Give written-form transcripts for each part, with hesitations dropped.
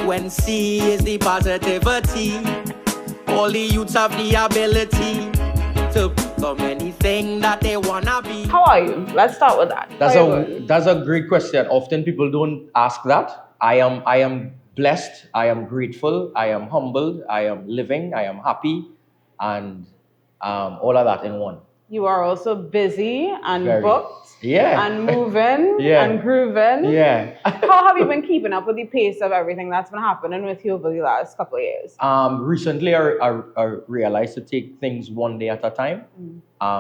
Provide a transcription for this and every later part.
frequency is the positivity. All the youths have the ability to become anything that they wanna be. How are you? Let's start with that. That's a great question. Often people don't ask that. I am blessed. I am grateful. I am humbled. I am living. I am happy, and all of that in one. You are also busy and Very. booked. Yeah. And moving. Yeah. And grooving. Yeah. How have you been keeping up with the pace of everything that's been happening with you over the last couple of years? Recently, I realized to take things one day at a time.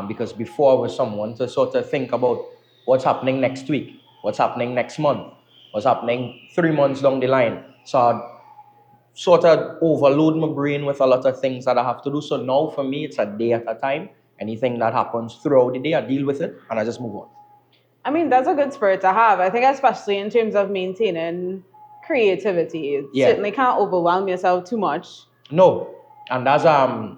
Because before I was someone to sort of think about what's happening next week, what's happening next month, what's happening 3 months down the line. So I'd sort of overload my brain with a lot of things that I have to do. So now for me, it's a day at a time. Anything that happens throughout the day, I deal with it and I just move on. I mean, that's a good spirit to have. I think especially in terms of maintaining creativity. It certainly can't overwhelm yourself too much. No. And that's a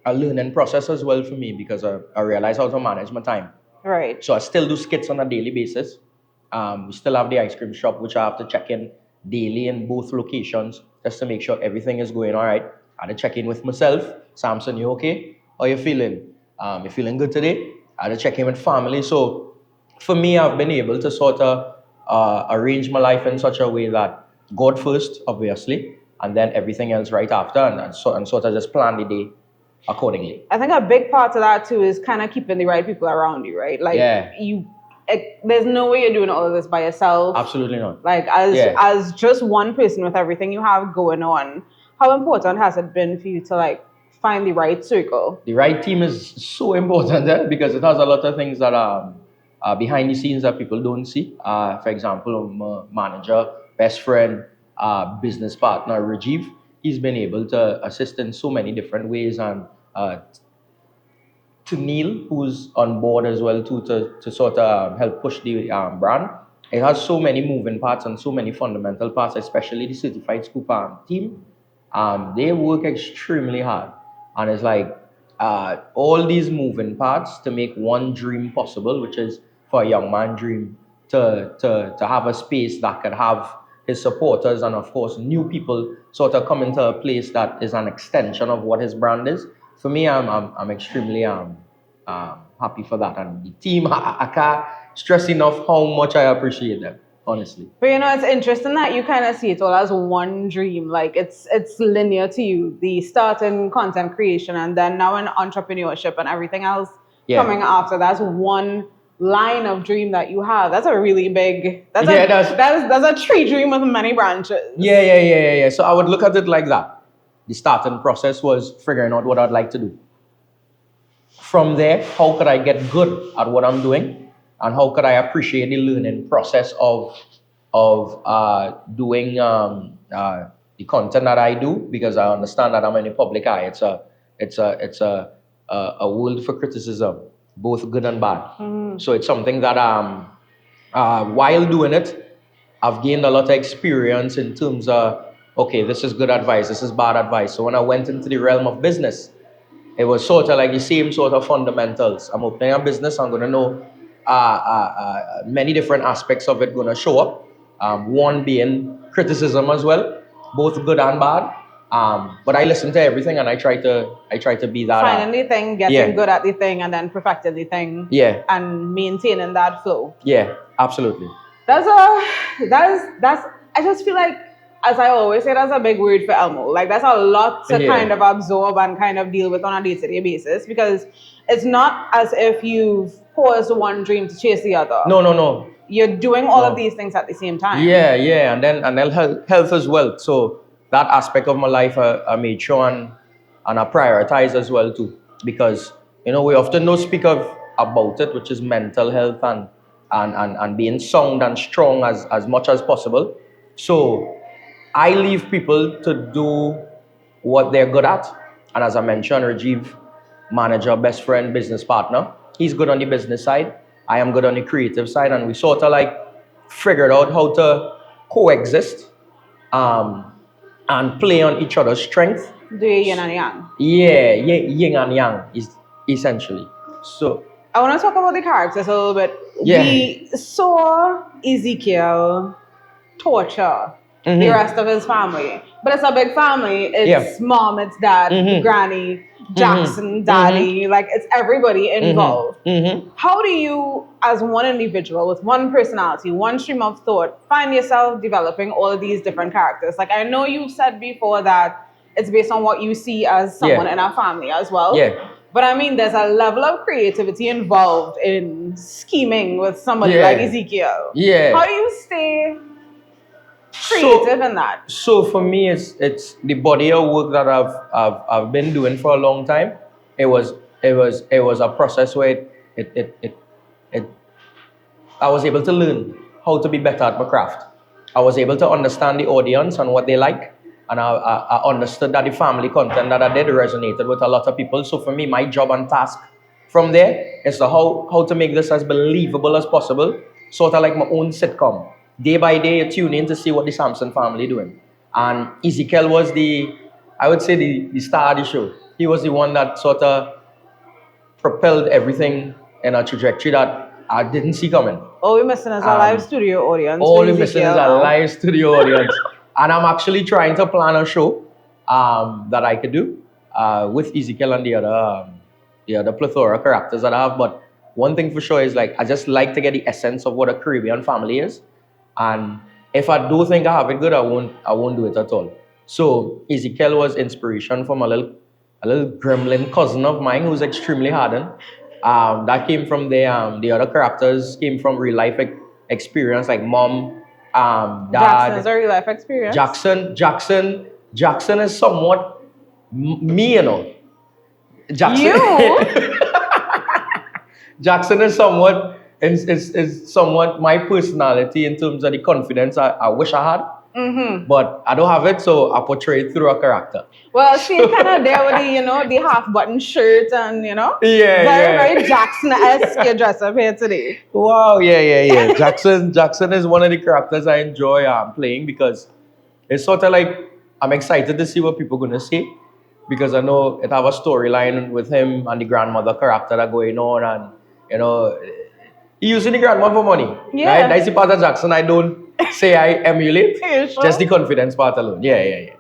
learning process as well for me because I realize how to manage my time. Right. So I still do skits on a daily basis. We still have the ice cream shop, which I have to check in daily in both locations just to make sure everything is going all right. I had to check in with myself. Sampson, you okay? How you feeling? You feeling good today? I had to check in with family. So for me, I've been able to sort of arrange my life in such a way that God first, obviously, and then everything else right after, and sort of just plan the day accordingly. I think a big part of that too is kind of keeping the right people around you, right? Like there's no way you're doing all of this by yourself. Absolutely not. Like as just one person with everything you have going on, how important has it been for you to like find the right circle? The right team is so important because it has a lot of things that are behind the scenes that people don't see. For example, my manager, best friend, business partner, Rajiv, he's been able to assist in so many different ways, and to Neil, who's on board as well too, to sort of help push the brand. It has so many moving parts and so many fundamental parts, especially the certified scoop team. They work extremely hard, and it's like all these moving parts to make one dream possible, which is for a young man dream to have a space that could have his supporters and of course new people sort of come into a place that is an extension of what his brand is. For me, I'm extremely happy for that, and the team, I can't stress enough how much I appreciate them, honestly. But you know, it's interesting that you kind of see it all as one dream. Like it's linear to you, the start in content creation, and then now in entrepreneurship and everything else coming after. That's one line of dream that you have. That's a really big. That's a tree dream with many branches. Yeah. So I would look at it like that. The starting process was figuring out what I'd like to do. From there, how could I get good at what I'm doing, and how could I appreciate the learning process of doing the content that I do, because I understand that I'm in the public eye. It's a world for criticism, both good and bad. So it's something that while doing it, I've gained a lot of experience in terms of, okay, this is good advice, this is bad advice. So when I went into the realm of business, it was sort of like the same sort of fundamentals. I'm opening a business, I'm going to know many different aspects of it going to show up. One being criticism as well, both good and bad. But I listen to everything and I try to be that. Finding the thing, getting good at the thing, and then perfecting the thing. Yeah. And maintaining that flow. Yeah, absolutely. That's I just feel like, as I always say, that's a big word for Elmo. Like that's a lot to kind of absorb and kind of deal with on a day-to-day basis, because it's not as if you've paused one dream to chase the other. No. You're doing all of these things at the same time. Yeah, and then health as well. So that aspect of my life I made sure and I prioritize as well too, because we often don't speak about it, which is mental health and being sound and strong as much as possible. So I leave people to do what they're good at. And as I mentioned, Rajiv, manager, best friend, business partner, he's good on the business side. I am good on the creative side. And we sort of like figured out how to coexist and play on each other's strength. Do you yin and yang? Yeah, yin and yang is essentially. So I want to talk about the characters a little bit. Yeah. We saw Ezekiel torture the rest of his family. But it's a big family. It's mom, it's dad, granny, Jackson, daddy. Like, it's everybody involved. How do you, as one individual with one personality, one stream of thought, find yourself developing all of these different characters? Like, I know you said before that it's based on what you see as someone in a family as well. But I mean, there's a level of creativity involved in scheming with somebody like Ezekiel. How do you stay creative in that? So for me, it's the body of work that I've been doing for a long time. It was a process where it I was able to learn how to be better at my craft. I was able to understand the audience and what they like. And I understood that the family content that I did resonated with a lot of people. So for me, my job and task from there is to how to make this as believable as possible. Sort of like my own sitcom. Day by day, you tune in to see what the Sampson family doing. And Ezekiel was I would say the star of the show. He was the one that sort of propelled everything in a trajectory that I didn't see coming. All we're missing is a live studio audience. All we're missing is a live studio audience. And I'm actually trying to plan a show that I could do with Ezekiel and the other plethora of characters that I have. But one thing for sure is, like, I just like to get the essence of what a Caribbean family is. And if I do think I have it good, I won't do it at all. So Ezekiel was inspiration from a little gremlin cousin of mine who's extremely hardened. That came from there. The other characters came from real life experience, like mom, dad. Jackson's a real life experience. Jackson is somewhat me, you know. Jackson. You? Jackson is somewhat my personality in terms of the confidence I wish I had. But I don't have it, so I portray it through a character. Well, she's kind of there with the half-button shirt and, very Jackson-esque your dress up here today. Wow, yeah. Jackson is one of the characters I enjoy playing, because it's sort of like I'm excited to see what people are going to say, because I know it have a storyline with him and the grandmother character that going on, and he using the grandmother for money. Yeah. Right? That's the part of Jackson I don't say I emulate. Sure? Just the confidence part alone. Yeah.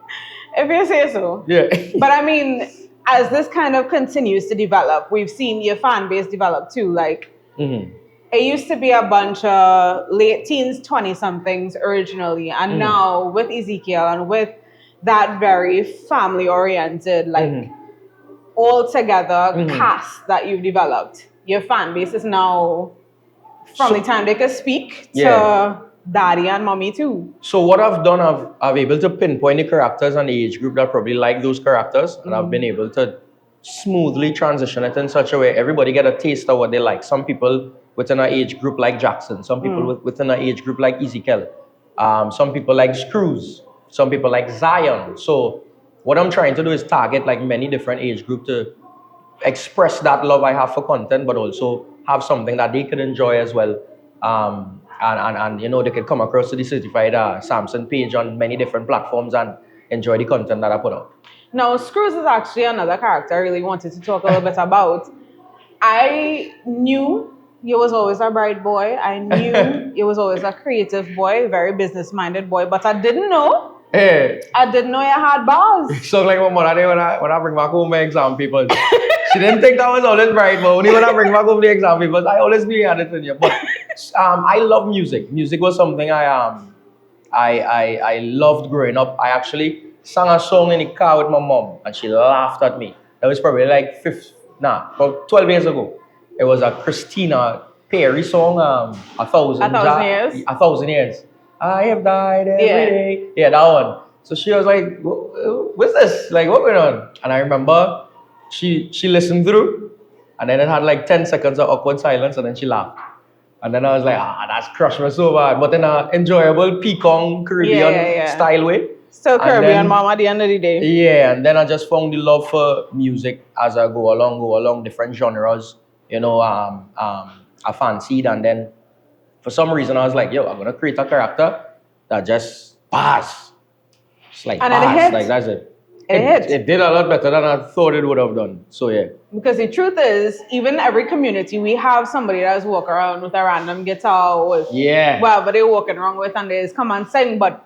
If you say so. Yeah. But I mean, as this kind of continues to develop, we've seen your fan base develop too. Like, it used to be a bunch of late teens, 20-somethings originally. And now with Ezekiel and with that very family-oriented, like, all-together cast that you've developed, your fan base is now, from the time they can speak to daddy and mommy too. So what I've done, I've able to pinpoint the characters and the age group that probably like those characters, and I've been able to smoothly transition it in such a way everybody get a taste of what they like. Some people within an age group like Jackson, some people within an age group like Ezekiel, some people like Screws, some people like Zion. So what I'm trying to do is target like many different age groups to express that love I have for content, but also have something that they could enjoy as well. And they could come across to the certified Sampson page on many different platforms and enjoy the content that I put out. Now, Screws is actually another character I really wanted to talk a little bit about. I knew you was always a bright boy. I knew you was always a creative boy, very business-minded boy, but I didn't know. Hey. I didn't know you had bars. So like my mother, when I bring back home my exam papers, she didn't think that was always bright, but only when I bring back home the exam papers, I always knew you had it in you. But I love music. Music was something I loved growing up. I actually sang a song in the car with my mom, and she laughed at me. That was probably like about 12 years ago. It was a Christina Perry song, A Thousand Years. I have died every day. Yeah, that one. So she was like, what's this? Like, what going on? And I remember she listened through, and then it had like 10 seconds of awkward silence, and then she laughed. And then I was like, that's crushed me so bad. But in an enjoyable, Pekong, Caribbean style way. Still Caribbean, mom, at the end of the day. Yeah, and then I just found the love for music as I go along, different genres, I fancied. And then for some reason, I was like, I'm going to create a character that just pass. It's like, and pass. Like, that's it. It hit. It did a lot better than I thought it would have done. So yeah. Because the truth is, even every community, we have somebody that's walk around with a random guitar with whatever they're walking around with, and they just come and sing. But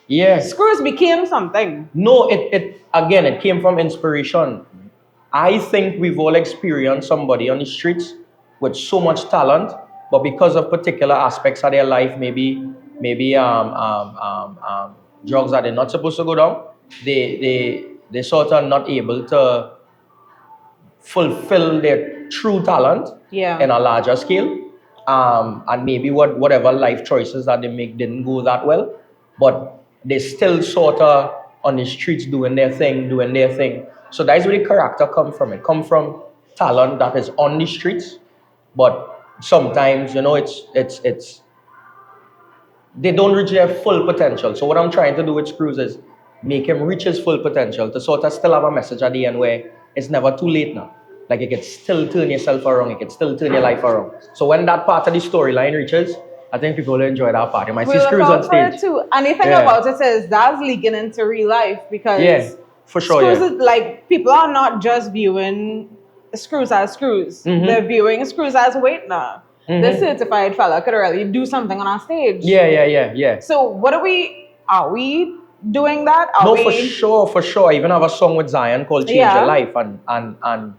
Screws became something. No, it came from inspiration. I think we've all experienced somebody on the streets with so much talent, but because of particular aspects of their life, maybe drugs that they're not supposed to go down, they sort of not able to fulfill their true talent in a larger scale. And maybe whatever life choices that they make didn't go that well, but they still sort of on the streets doing their thing. So that's where the character come from. It come from talent that is on the streets, but sometimes it's they don't reach their full potential. So what I'm trying to do with Screws is make him reach his full potential to sort of still have a message at the end where it's never too late now. Like you can still turn yourself around, you can still turn your life around. So when that part of the storyline reaches, I think people will enjoy that part. You might see Screws on stage. Too. And the thing about it is that's leaking into real life because for sure. Screws is like people are not just viewing Screws as Screws. They're viewing Screws as wait now. This certified fella could really do something on our stage. Yeah. So what are we doing that? For sure. I even have a song with Zion called Change Your Life, and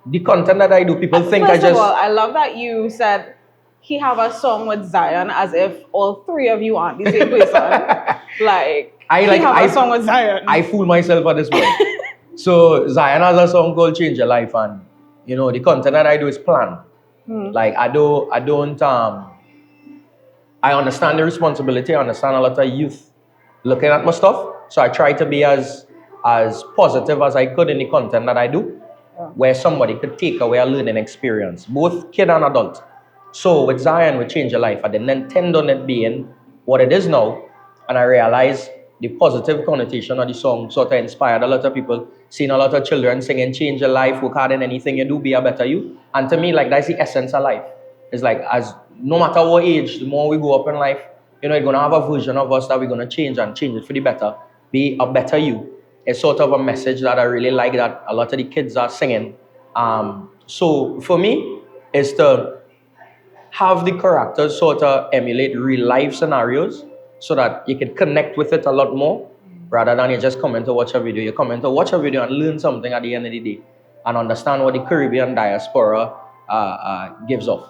the content that I do, people think First of all, I love that you said he have a song with Zion as if all three of you aren't the same person. He have a song with Zion. I fool myself at this point. So Zion has a song called Change Your Life, and the content that I do is planned. Like I understand the responsibility. I understand a lot of youth looking at my stuff, so I try to be as positive as I could in the content that I do, where somebody could take away a learning experience, both kid and adult. So with Zion, we Change Your Life. I didn't intend on it being what it is now, and I realized the positive connotation of the song sort of inspired a lot of people. Seeing a lot of children singing Change Your Life, work hard in anything you do, be a better you. And to me, like that's the essence of life. It's like as no matter what age, the more we go up in life, you're gonna have a version of us that we're gonna change and change it for the better. Be a better you. It's sort of a message that I really like that a lot of the kids are singing. So for me, is to have the characters sort of emulate real life scenarios so that you can connect with it a lot more rather than you just come in to watch a video. You come in to watch a video and learn something at the end of the day and understand what the Caribbean diaspora gives off.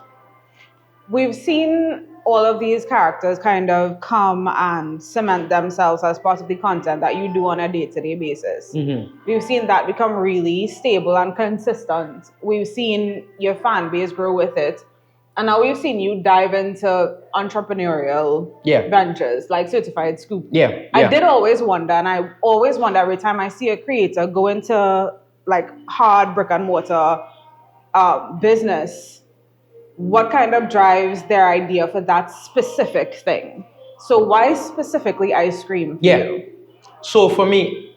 We've seen all of these characters kind of come and cement themselves as part of the content that you do on a day-to-day basis. We've seen that become really stable and consistent. We've seen your fan base grow with it. And now we've seen you dive into entrepreneurial ventures like Certified Scoop. I did always wonder, and I always wonder every time I see a creator go into like hard brick and mortar business, what kind of drives their idea for that specific thing? So why specifically ice cream for you? So for me,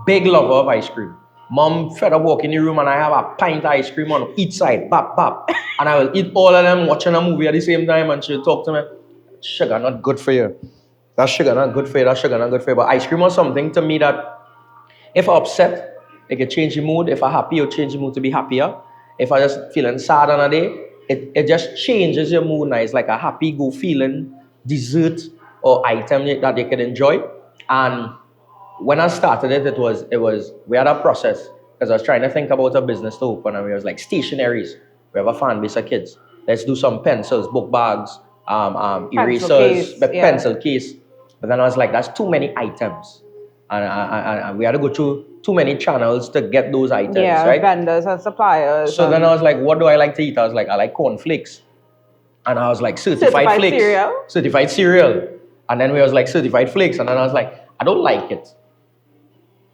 big lover of ice cream. Mom fed up walk in the room and I have a pint of ice cream on each side, bap. And I will eat all of them watching a movie at the same time and she'll talk to me, sugar not good for you. That sugar not good for you, that sugar not good for you. But ice cream was something to me that if I'm upset, it can change the mood. If I'm happy, it'll change the mood to be happier. If I'm just feeling sad on a day, it just changes your mood now. It's like a happy go feeling dessert or item that you can enjoy. And when I started it was we had a process because I was trying to think about a business to open and we was like stationaries. We have a fan base of kids. Let's do some pencils, book bags, erasers, pencil case. But then I was like, that's too many items. And we had to go through too many channels to get those items, right? Vendors and suppliers. So then I was like, what do I like to eat? I was like, I like cornflakes. And I was like, certified flakes. Cereal? Certified cereal. And then we was like, certified flakes. And then I was like, I don't like it.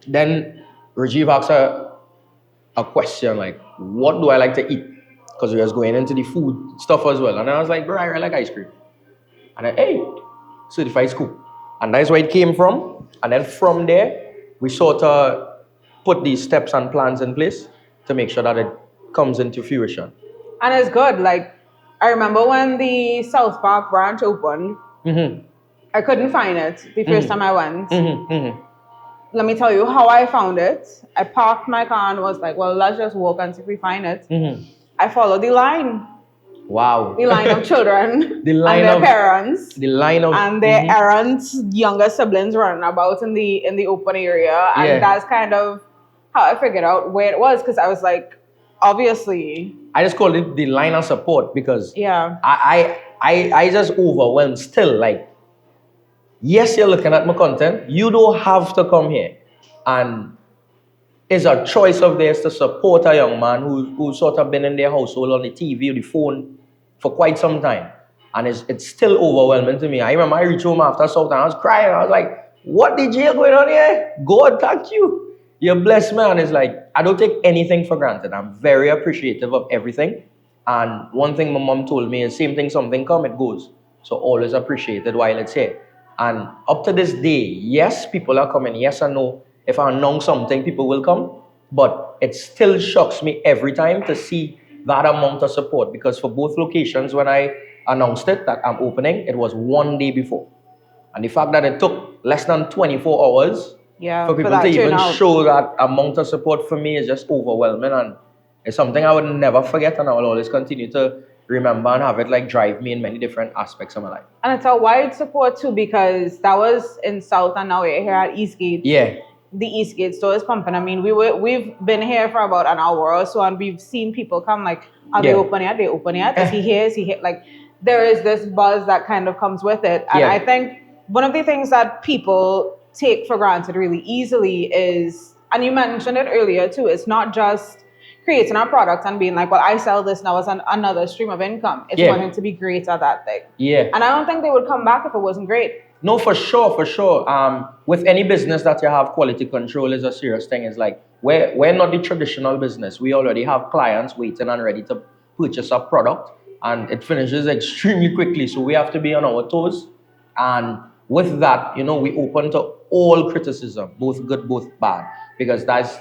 Then Rajiv asked a question like, what do I like to eat? Because we was going into the food stuff as well. And then I was like, bro, I like ice cream. And then, hey, certified scoop. And that's where it came from. And then from there, we sort of put these steps and plans in place to make sure that it comes into fruition. And it's good. Like, I remember when the South Park branch opened, I couldn't find it the first time I went. let me tell you how I found it. I parked my car and was like, well, let's just walk and see if we find it. I followed the line. Wow. The line of children The line and their of parents. the line of And their errant younger siblings running about in the open area. And that's kind of how I figured out where it was, because I was like, obviously. I just called it the line of support because Yeah. I just overwhelmed still. Like, yes, you're looking at my content. You don't have to come here. And it's a choice of theirs to support a young man who's sort of been in their household on the TV or the phone for quite some time. And it's still overwhelming to me. I remember I reached home after South and I was crying. I was like, what the jail going on here? God, thank you. You're blessed, man. It's like, I don't take anything for granted. I'm very appreciative of everything. And one thing my mom told me is, same thing, something come, it goes. So always appreciate it while it's here. And up to this day, yes, people are coming. Yes or no. If I announce something, people will come. But it still shocks me every time to see that amount of support. Because for both locations, when I announced it that I'm opening, it was one day before. And the fact that it took less than 24 hours for people to even show that amount of support for me is just overwhelming. And it's something I would never forget, and I will always continue to remember and have it like drive me in many different aspects of my life. And it's a wide support too, because that was in South and now we're here at Eastgate. Yeah. The Eastgate store is pumping. I mean, we've been here for about an hour or so, and we've seen people come like, are they open yet? They open yet? Is he here? Is he here? Like, there is this buzz that kind of comes with it. And I think one of the things that people take for granted really easily is, and you mentioned it earlier too, it's not just creating a product and being like, well, I sell this now as another stream of income. It's wanting to be great at that thing. Yeah. And I don't think they would come back if it wasn't great. No, for sure, for sure. With any business that you have, quality control is a serious thing. It's like, we're not the traditional business. We already have clients waiting and ready to purchase a product, and it finishes extremely quickly. So we have to be on our toes. And with that, we open to all criticism, both good, both bad, because that's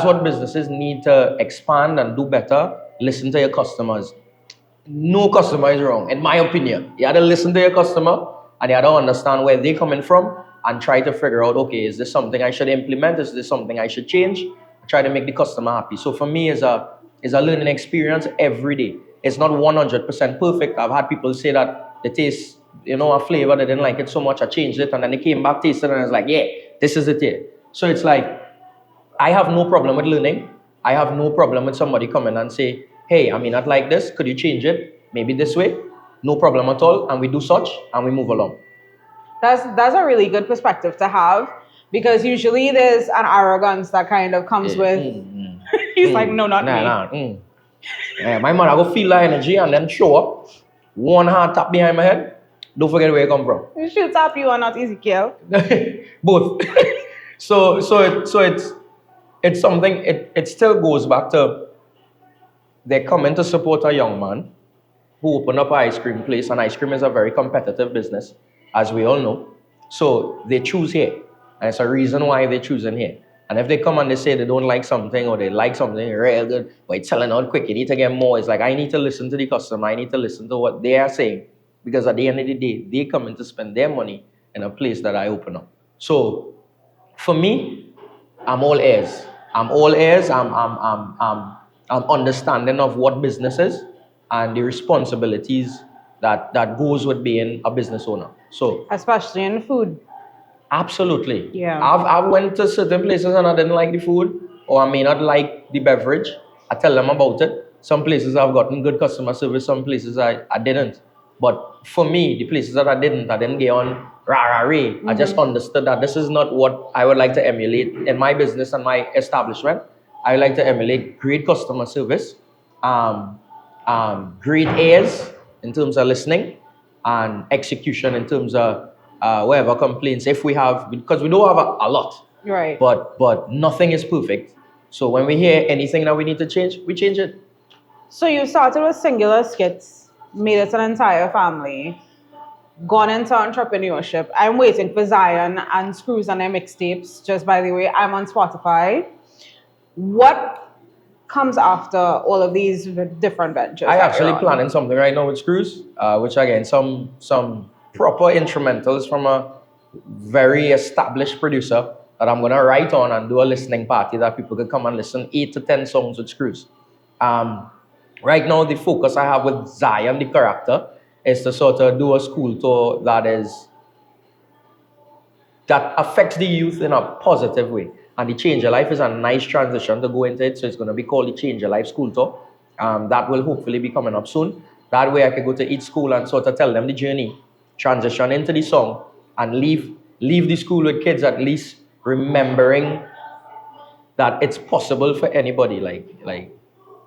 what businesses need to expand and do better. Listen to your customers. No customer is wrong, in my opinion. You have to listen to your customer, and you have to understand where they're coming from and try to figure out, okay, is this something I should implement? Is this something I should change? Try to make the customer happy. So for me, it's a learning experience every day. It's not 100% perfect. I've had people say that they taste, a flavor, they didn't like it so much, I changed it, and then they came back, tasted it, and it's like, yeah, this is it here. So it's like, I have no problem with learning. I have no problem with somebody coming and say, hey, I mean, not like this, could you change it? Maybe this way? No problem at all. And we do such, and we move along. That's a really good perspective to have, because usually there's an arrogance that kind of comes with, he's like, no, not me. Yeah, my mother go feel that energy and then show up, one hand tap behind my head. Don't forget where you come from. You should tap you and not Ezekiel. Both. So it's something, it still goes back to, they're coming to support a young man who opened up an ice cream place, and ice cream is a very competitive business, as we all know. So they choose here, and it's a reason why they're choosing here. And if they come and they say they don't like something, or they like something real good, but it's selling out quick, you need to get more. It's like, I need to listen to the customer. I need to listen to what they are saying, because at the end of the day, they come in to spend their money in a place that I open up. So for me, I'm all ears. I'm all ears. I'm understanding of what business is and the responsibilities that goes with being a business owner. So especially in food. Absolutely. Yeah. I've went to certain places and I didn't like the food, or I may not like the beverage. I tell them about it. Some places I've gotten good customer service, some places I didn't. But for me, the places that I didn't get on rah-rah-ray. I just understood that this is not what I would like to emulate in my business and my establishment. I like to emulate great customer service, great ears in terms of listening, and execution in terms of whatever complaints, if we have, because we don't have a lot. Right. But nothing is perfect. So when we hear anything that we need to change, we change it. So you started with singular skits, made it an entire family, gone into entrepreneurship. I'm waiting for Zion and Screws and their mixtapes. Just by the way, I'm on Spotify. What comes after all of these different ventures? I actually planning something right now with Screws, which again, some proper instrumentals from a very established producer. that I'm gonna write on and do a listening party that people can come and listen 8 to 10 songs with Screws. Right now, the focus I have with Zion, the character, is to sort of do a school tour that affects the youth in a positive way. And the Change Your Life is a nice transition to go into it. So it's going to be called the Change Your Life School Tour. That will hopefully be coming up soon. That way I can go to each school and sort of tell them the journey, transition into the song, and leave the school with kids at least remembering that it's possible for anybody. Like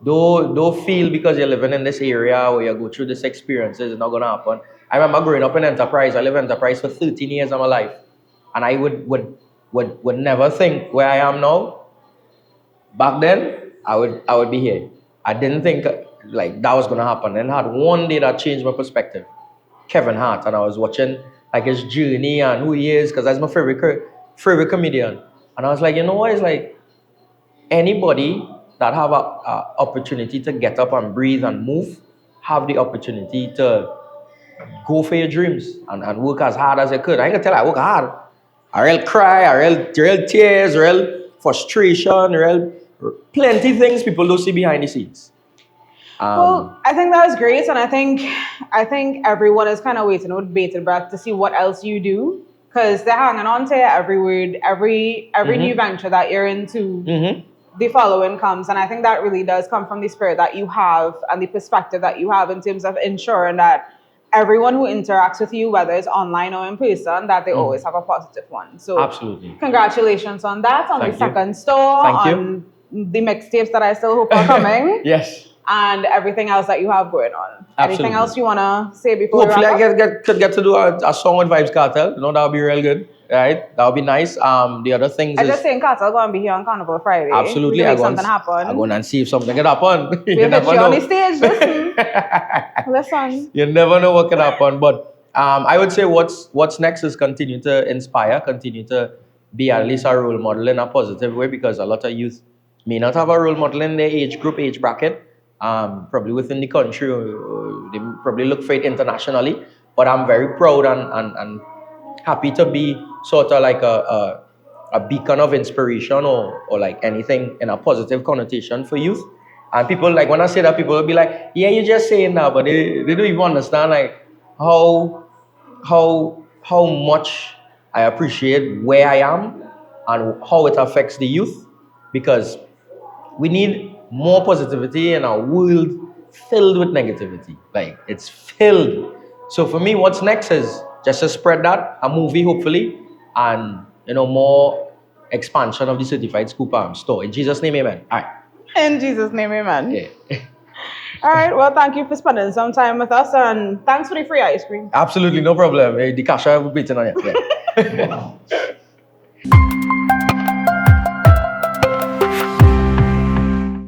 don't feel because you're living in this area or you go through this experience, it's not gonna happen. I remember growing up in Enterprise. I lived in Enterprise for 13 years of my life. And I would never think where I am now. Back then, I would be here. I didn't think like that was gonna happen. And I had one day that changed my perspective. Kevin Hart, and I was watching like his journey and who he is, because that's my favorite comedian. And I was like, you know what? It's like anybody that have a opportunity to get up and breathe and move, have the opportunity to go for your dreams and work as hard as I could. I ain't gonna tell you I work hard. I real cry, I real tears, real frustration, real plenty things people don't see behind the scenes. Well, I think that was great, and I think everyone is kind of waiting with bated breath to see what else you do, because they're hanging on to every word, every new venture that you're into. The following comes, and I think that really does come from the spirit that you have and the perspective that you have in terms of ensuring that everyone who interacts with you, whether it's online or in person, that they always have a positive one. So absolutely, congratulations on that, on Thank the you. second store, Thank on the mixtapes that I still hope are coming. Yes. And everything else that you have going on. Absolutely. Anything else you want to say before Hopefully we wrap up? could get to do a song with Vibes Cartel. You know, that would be real good. Right? That would be nice. The other things I is... just think Cartel going to be here on Carnival Friday. Absolutely. We can make something happen. I'm going and see if something can happen. We'll get you on the stage. Listen. Listen. You never know what can happen. But I would say what's next is continue to inspire, continue to be at least a role model in a positive way, because a lot of youth may not have a role model in their age bracket. Probably within the country, they probably look for it internationally. But I'm very proud and happy to be sort of like a beacon of inspiration or like anything in a positive connotation for youth. And people, like when I say that, people will be like, yeah, you're just saying that, but they don't even understand like how much I appreciate where I am and how it affects the youth, because we need more positivity in a world filled with negativity. Like, it's filled. So for me, what's next is just to spread that, a movie hopefully, and more expansion of the Certified Scoop store. In Jesus' name, amen. All right. In Jesus' name, amen. Yeah. All right, well, thank you for spending some time with us, and thanks for the free ice cream. Absolutely, no problem. The cashier will be on you. Yeah.